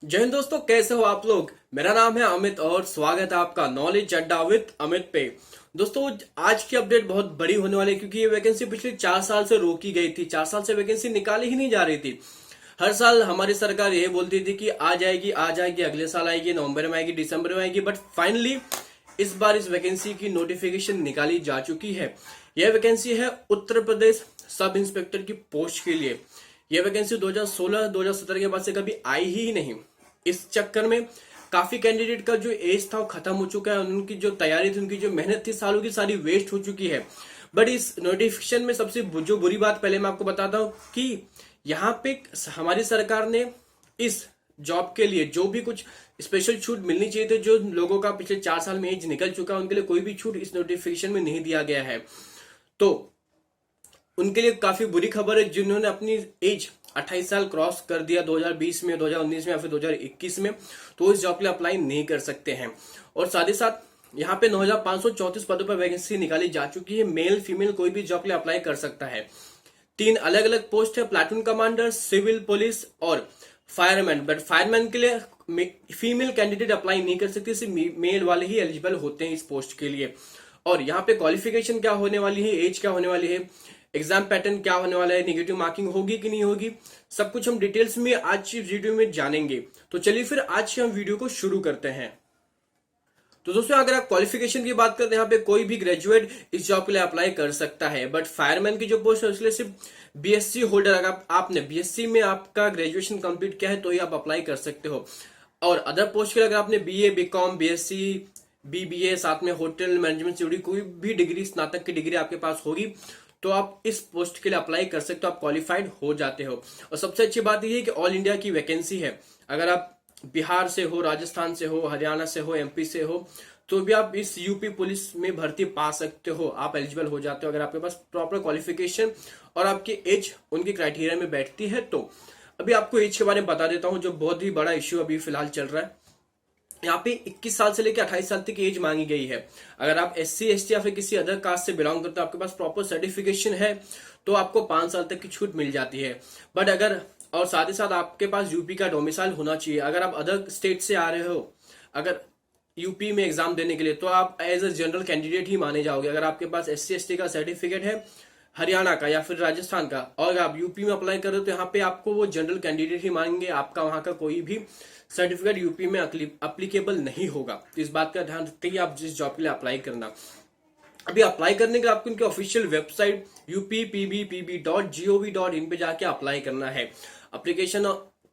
जय हिंद दोस्तों, कैसे हो आप लोग। मेरा नाम है अमित और स्वागत है आपका नॉलेज अड्डा विद अमित पे। दोस्तों, आज की अपडेट बहुत बड़ी होने वाली है क्योंकि ये वैकेंसी पिछले 4 साल से रोकी गई थी। 4 साल से वैकेंसी निकाली ही नहीं जा रही थी। हर साल हमारी सरकार ये बोलती थी कि आ जाएगी आ जाएगी, अगले साल आएगी, नवंबर में आएगी, दिसंबर में आएगी, बट फाइनली इस बार इस वैकेंसी की नोटिफिकेशन निकाली जा चुकी है। यह वैकेंसी है उत्तर प्रदेश सब इंस्पेक्टर की पोस्ट के लिए। यह वैकेंसी 2016-2017 के बाद से कभी आई ही नहीं। इस चक्कर में काफी कैंडिडेट का जो एज था वो खत्म हो चुका है। उनकी जो तैयारी थी, उनकी जो मेहनत थी, सालों की सारी वेस्ट हो चुकी है। बट इस नोटिफिकेशन में सबसे जो बुरी बात पहले मैं आपको बताता हूं कि यहाँ पे हमारी सरकार ने इस जॉब के लिए जो भी कुछ स्पेशल छूट मिलनी चाहिए थी, जो लोगों का पिछले 4 साल में एज निकल चुका है, उनके लिए कोई भी छूट इस नोटिफिकेशन में नहीं दिया गया है। तो उनके लिए काफी बुरी खबर है जिन्होंने अपनी एज 28 साल क्रॉस कर दिया 2020 में, 2019 में या फिर 2021 में, तो इस जॉब के लिए अप्लाई नहीं कर सकते हैं। और साथ ही साथ यहाँ पे 9534 पदों पर वैकेंसी निकाली जा चुकी है। मेल फीमेल कोई भी जॉब के लिए अप्लाई कर सकता है। 3 अलग अलग पोस्ट है, प्लाटून कमांडर, सिविल पुलिस और फायरमैन। बट फायरमैन के लिए फीमेल कैंडिडेट अप्लाई नहीं कर सकती, सिर्फ मेल वाले ही एलिजिबल होते हैं इस पोस्ट के लिए। और यहाँ पे क्वालिफिकेशन क्या होने वाली है, एज क्या होने वाली है, एग्जाम पैटर्न क्या होने वाला है, नेगेटिव मार्किंग होगी कि नहीं होगी, सब कुछ हम डिटेल्स में आज की वीडियो में जानेंगे। तो चलिए फिर आज के हम वीडियो को शुरू करते हैं। तो दोस्तों, अगर आप क्वालिफिकेशन की बात करते हैं, यहाँ पे कोई भी ग्रेजुएट इस जॉब के लिए अप्लाई कर सकता है। बट फायरमैन की जो पोस्ट है उसके सिर्फ बीएससी होल्डर, अगर आपने बीएससी में आपका ग्रेजुएशन कंप्लीट किया है तो ही आप अप्लाई कर सकते हो। और अदर पोस्ट के लिए अगर आपने बीए, बीकॉम, बीएससी, बीबीए, साथ में होटल मैनेजमेंट से जुड़ी कोई भी डिग्री, स्नातक की डिग्री आपके पास होगी तो आप इस पोस्ट के लिए अप्लाई कर सकते हो, आप क्वालिफाइड हो जाते हो। और सबसे अच्छी बात यह है कि ऑल इंडिया की वैकेंसी है। अगर आप बिहार से हो, राजस्थान से हो, हरियाणा से हो, एमपी से हो, तो भी आप इस यूपी पुलिस में भर्ती पा सकते हो, आप एलिजिबल हो जाते हो अगर आपके पास प्रॉपर क्वालिफिकेशन और आपकी एज उनकी क्राइटेरिया में बैठती है। तो अभी आपको एज के बारे में बता देता हूं, जो बहुत ही बड़ा इश्यू अभी फिलहाल चल रहा है। यहाँ पे 21 साल से लेकर 28 साल तक की एज मांगी गई है। अगर आप एससी, एसटी या फिर किसी अदर कास्ट से बिलोंग करते हो, आपके पास प्रॉपर सर्टिफिकेशन है, तो आपको 5 साल तक की छूट मिल जाती है। बट अगर, और साथ ही साथ आपके पास यूपी का डोमिसाइल होना चाहिए। अगर आप अदर स्टेट से आ रहे हो, अगर यूपी में एग्जाम देने के लिए, तो आप एज अ जनरल कैंडिडेट ही माने जाओगे। अगर आपके पास एससी, एसटी का सर्टिफिकेट है हरियाणा का या फिर राजस्थान का, और अगर आप यूपी में अप्लाई कर रहे हो, तो यहाँ पे आपको वो जनरल कैंडिडेट ही मानेंगे। आपका वहां का कोई भी सर्टिफिकेट यूपी में अप्लीकेबल नहीं होगा। तो इस बात का ध्यान रखते ही आप जिस जॉब के लिए अप्लाई करना। अभी अप्लाई करने के लिए आपको उनके ऑफिशियल वेबसाइट uppbpb.gov.in पे जाके अप्लाई करना है। एप्लीकेशन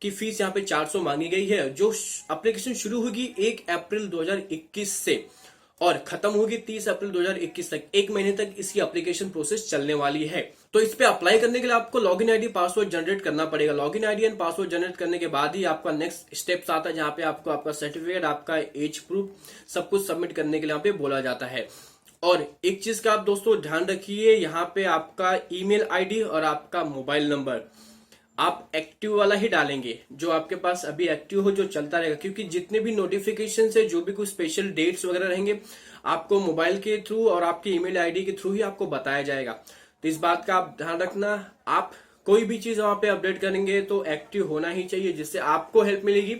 की फीस यहाँ पे 400 मांगी गई है, जो एप्लीकेशन शुरू होगी 1 अप्रैल 2021 से और खत्म होगी 30 अप्रैल 2021 तक। 1 महीने तक इसकी एप्लीकेशन प्रोसेस चलने वाली है। तो इस पे अप्लाई करने के लिए आपको लॉगिन आईडी, पासवर्ड जनरेट करना पड़ेगा। Login ID and password generate करने के बाद ही आपका नेक्स्ट स्टेप्स आता है, जहां पे आपको आपका सर्टिफिकेट, आपका एज प्रूफ, सब कुछ सबमिट करने के लिए यहाँ पे बोला जाता है। और एक चीज का आप दोस्तों ध्यान रखिए, यहाँ पे आपका ईमेल आईडी और आपका मोबाइल नंबर आप एक्टिव वाला ही डालेंगे, जो आपके पास अभी एक्टिव हो, जो चलता रहेगा। क्योंकि जितने भी नोटिफिकेशन से जो भी कुछ स्पेशल डेट्स वगैरह रहेंगे, आपको मोबाइल के थ्रू और आपके ईमेल आईडी के थ्रू ही आपको बताया जाएगा। तो इस बात का आप ध्यान रखना। आप कोई भी चीज वहां पे अपडेट करेंगे तो एक्टिव होना ही चाहिए, जिससे आपको हेल्प मिलेगी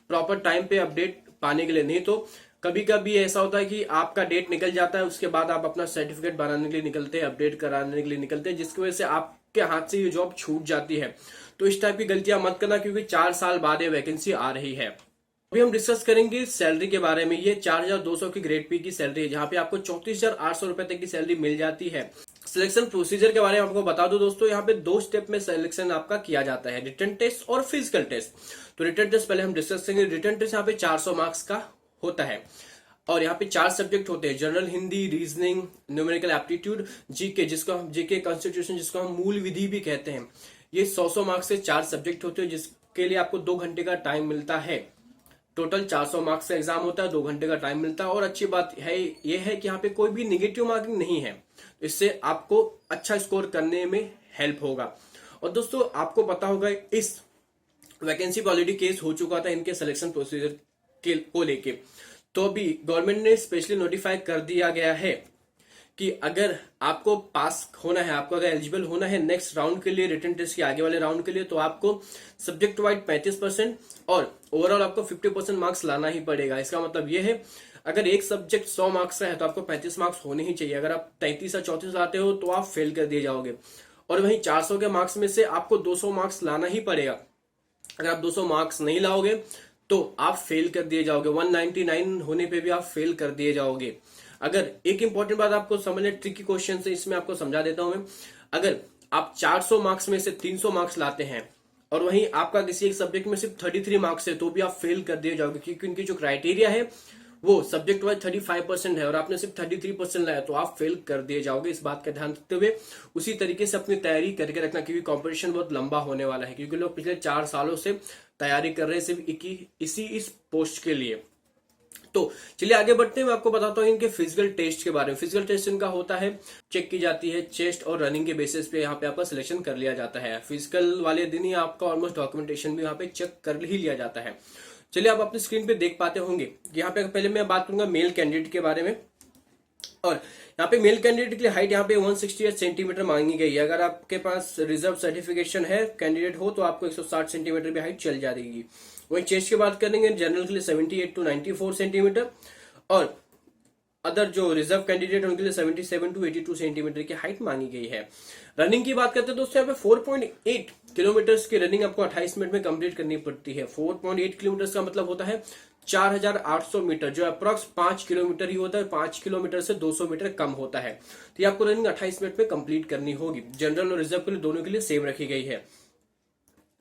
प्रॉपर टाइम पे अपडेट पाने के लिए। नहीं तो कभी कभी ऐसा होता है कि आपका डेट निकल जाता है, उसके बाद आप अपना सर्टिफिकेट बनाने के लिए निकलते हैं, अपडेट कराने के लिए निकलते हैं, जिसकी वजह से आपके हाथ से ये जॉब छूट जाती है। तो इस टाइप की गलतियां मत करना, क्योंकि 4 साल बाद ये वैकेंसी आ रही है। अभी हम डिस्कस करेंगे सैलरी के बारे में। ये 4200 की ग्रेड पी की सैलरी है, जहां पे आपको 34,800 रुपए तक की सैलरी मिल जाती है। सिलेक्शन प्रोसीजर के बारे में आपको बता दो दोस्तों, यहाँ पे 2 स्टेप में सिलेक्शन आपका किया जाता है, रिटन टेस्ट और फिजिकल टेस्ट। तो रिटन टेस्ट पहले हम डिस्कस करेंगे। रिटन टेस्ट यहाँ पे 400 मार्क्स का होता है और यहाँ पे 4 सब्जेक्ट होते हैं, general Hindi, reasoning, numerical aptitude, GK, जिसको हम जीके कॉन्स्टिट्यूशन, जिसको हम मूल विधि भी कहते हैं। ये 100 मार्क्स से 4 सब्जेक्ट होते हैं, जिसके लिए आपको 2 घंटे का टाइम मिलता है। टोटल 400 मार्क्स का एग्जाम होता है, 2 घंटे का टाइम मिलता है। और अच्छी बात है ये है कि यहाँ पे कोई भी निगेटिव मार्किंग नहीं है, इससे आपको अच्छा स्कोर करने में हेल्प होगा। और दोस्तों, आपको पता होगा इस वैकेंसी पे ऑलरेडी केस हो चुका था इनके सिलेक्शन प्रोसीजर को लेके। तो अभी गवर्नमेंट ने स्पेशली नोटिफाई कर दिया गया है कि अगर आपको पास होना है, आपको अगर एलिजिबल होना है नेक्स्ट राउंड के लिए, रिटन टेस्ट के आगे वाले राउंड के लिए, तो आपको सब्जेक्ट वाइड 35% और ओवरऑल आपको 50% मार्क्स लाना ही पड़ेगा। इसका मतलब यह है अगर एक सब्जेक्ट 100 मार्क्स का है तो आपको 35 मार्क्स होने ही चाहिए। अगर आप 33 या 34 लाते हो तो आप फेल कर दिए जाओगे। और वहीं 400 के मार्क्स में से आपको 200 मार्क्स लाना ही पड़ेगा। अगर आप 200 मार्क्स नहीं लाओगे तो आप फेल कर दिए जाओगे। 199 होने पे भी आप फेल कर दिए जाओगे। अगर एक इंपॉर्टेंट बात आपको समझने, ट्रिकी क्वेश्चन है, इसमें आपको समझा देता हूं मैं। अगर आप 400 मार्क्स में से 300 मार्क्स लाते हैं और वहीं आपका किसी एक सब्जेक्ट में सिर्फ 33 मार्क्स है तो भी आप फेल कर दिए जाओगे, क्योंकि उनकी जो क्राइटेरिया है वो सब्जेक्ट वाइज 35% है और आपने सिर्फ 33% लाया तो आप फेल कर दिए जाओगे। इस बात का ध्यान रखते हुए उसी तरीके से अपनी तैयारी करके रखना, क्योंकि कंपटीशन बहुत लंबा होने वाला है, क्योंकि लोग पिछले 4 सालों से तैयारी कर रहे हैं सिर्फ इस पोस्ट के लिए। तो चलिए आगे बढ़ते हैं। मैं आपको बताता हूँ इनके फिजिकल टेस्ट के बारे में। फिजिकल टेस्ट इनका होता है, चेक की जाती है चेस्ट और रनिंग के बेसिस पे यहाँ पे आपका सिलेक्शन कर लिया जाता है। फिजिकल वाले दिन ही आपका ऑलमोस्ट डॉक्यूमेंटेशन भी यहाँ पे चेक कर ही लिया जाता है। चलिए आप अपनी स्क्रीन पे देख पाते होंगे। यहाँ पे पहले मैं बात करूंगा मेल कैंडिडेट के बारे में। और यहाँ पे मेल कैंडिडेट के लिए हाइट यहाँ पे 168 सेंटीमीटर मांगी गई है। अगर आपके पास रिजर्व सर्टिफिकेशन है, कैंडिडेट हो, तो आपको 160 सेंटीमीटर भी हाइट चल जाएगी। वही चेस्ट की बात करेंगे, जनरल के लिए 78 टू 94 सेंटीमीटर और अदर जो रिजर्व कैंडिडेट उनके लिए 77 टू 82 सेंटीमीटर की हाइट मांगी गई है। रनिंग की बात करते हैं दोस्तों, यहाँ पे 4.8 किलोमीटर की रनिंग आपको 28 मिनट में कंप्लीट करनी पड़ती है। 4.8 किलोमीटर का मतलब होता है 4800 मीटर, जो अप्रॉक्स 5 किलोमीटर ही होता है। 5 किलोमीटर से 200 मीटर कम होता है। तो ये आपको रनिंग 28 मिनट में कंप्लीट करनी होगी। जनरल और रिजर्व के लिए दोनों के लिए सेम रखी गई है।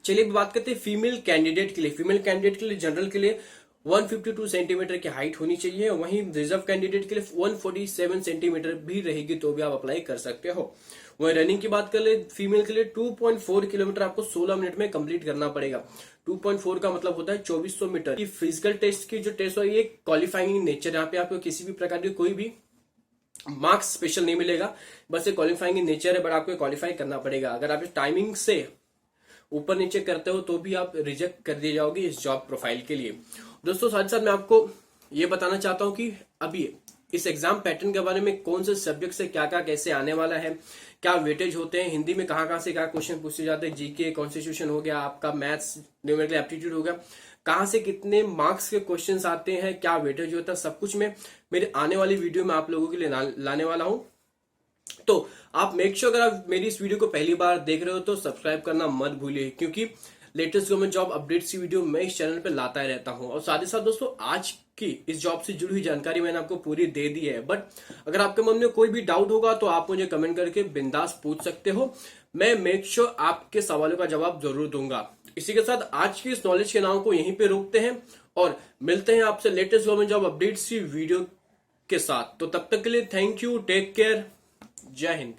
चलिए बात करते हैं फीमेल कैंडिडेट के लिए। फीमेल कैंडिडेट के लिए जनरल के लिए 152 सेंटीमीटर की हाइट होनी चाहिए। वहीं रिजर्व कैंडिडेट के लिए 147 सेंटीमीटर भी रहेगी तो भी आप अप्लाई कर सकते हो। वहीं रनिंग की बात कर ले, फीमेल के लिए 2.4 किलोमीटर आपको 16 मिनट में कंप्लीट करना पड़ेगा। 2.4 का मतलब होता है 2400 मीटर। की फिजिकल टेस्ट की जो टेस्ट है ये क्वालिफाइंग नेचर, यहाँ पे आपको किसी भी प्रकार की कोई भी मार्क्स स्पेशल नहीं मिलेगा, बस ये क्वालिफाइंग इन नेचर है, बट आपको क्वालिफाई करना पड़ेगा। अगर आप इस टाइमिंग से ऊपर नीचे करते हो तो भी आप रिजेक्ट कर दिए जाओगे इस जॉब प्रोफाइल के लिए। दोस्तों साथ साथ मैं आपको ये बताना चाहता हूं कि अभी इस एग्जाम पैटर्न के बारे में, कौन से सब्जेक्ट से क्या क्या कैसे आने वाला है, क्या वेटेज होते हैं, हिंदी में कहाँ से क्या क्वेश्चन पूछे जाते हैं, जीके, कॉन्स्टिट्यूशन हो गया, आपका मैथ्स, न्यूमेरिकल एप्टीट्यूड हो गया, कहाँ से कितने मार्क्स के क्वेश्चंस आते हैं, क्या वेटेज होता है, सब कुछ मैं मेरे आने वाली वीडियो में आप लोगों के लिए लाने वाला हूं। तो आप मेक श्योर अगर आप मेरी इस वीडियो को पहली बार देख रहे हो तो सब्सक्राइब करना मत भूलिए, क्योंकि लेटेस्ट गवर्नमेंट जॉब अपडेट्स की वीडियो मैं इस चैनल पे लाता ही रहता हूं। और साथ ही साथ दोस्तों आज की इस जॉब से जुड़ी हुई जानकारी मैंने आपको पूरी दे दी है, बट अगर आपके मन में कोई भी डाउट होगा तो आप मुझे कमेंट करके बिंदास पूछ सकते हो। मैं मेक श्योर आपके सवालों का जवाब जरूर दूंगा। इसी के साथ आज की इस नॉलेज के नाम को यहीं पे रोकते हैं और मिलते हैं आपसे लेटेस्ट गवर्नमेंट जॉब अपडेट्स की वीडियो के साथ। तो तब तक के लिए थैंक यू, टेक केयर, जय हिंद।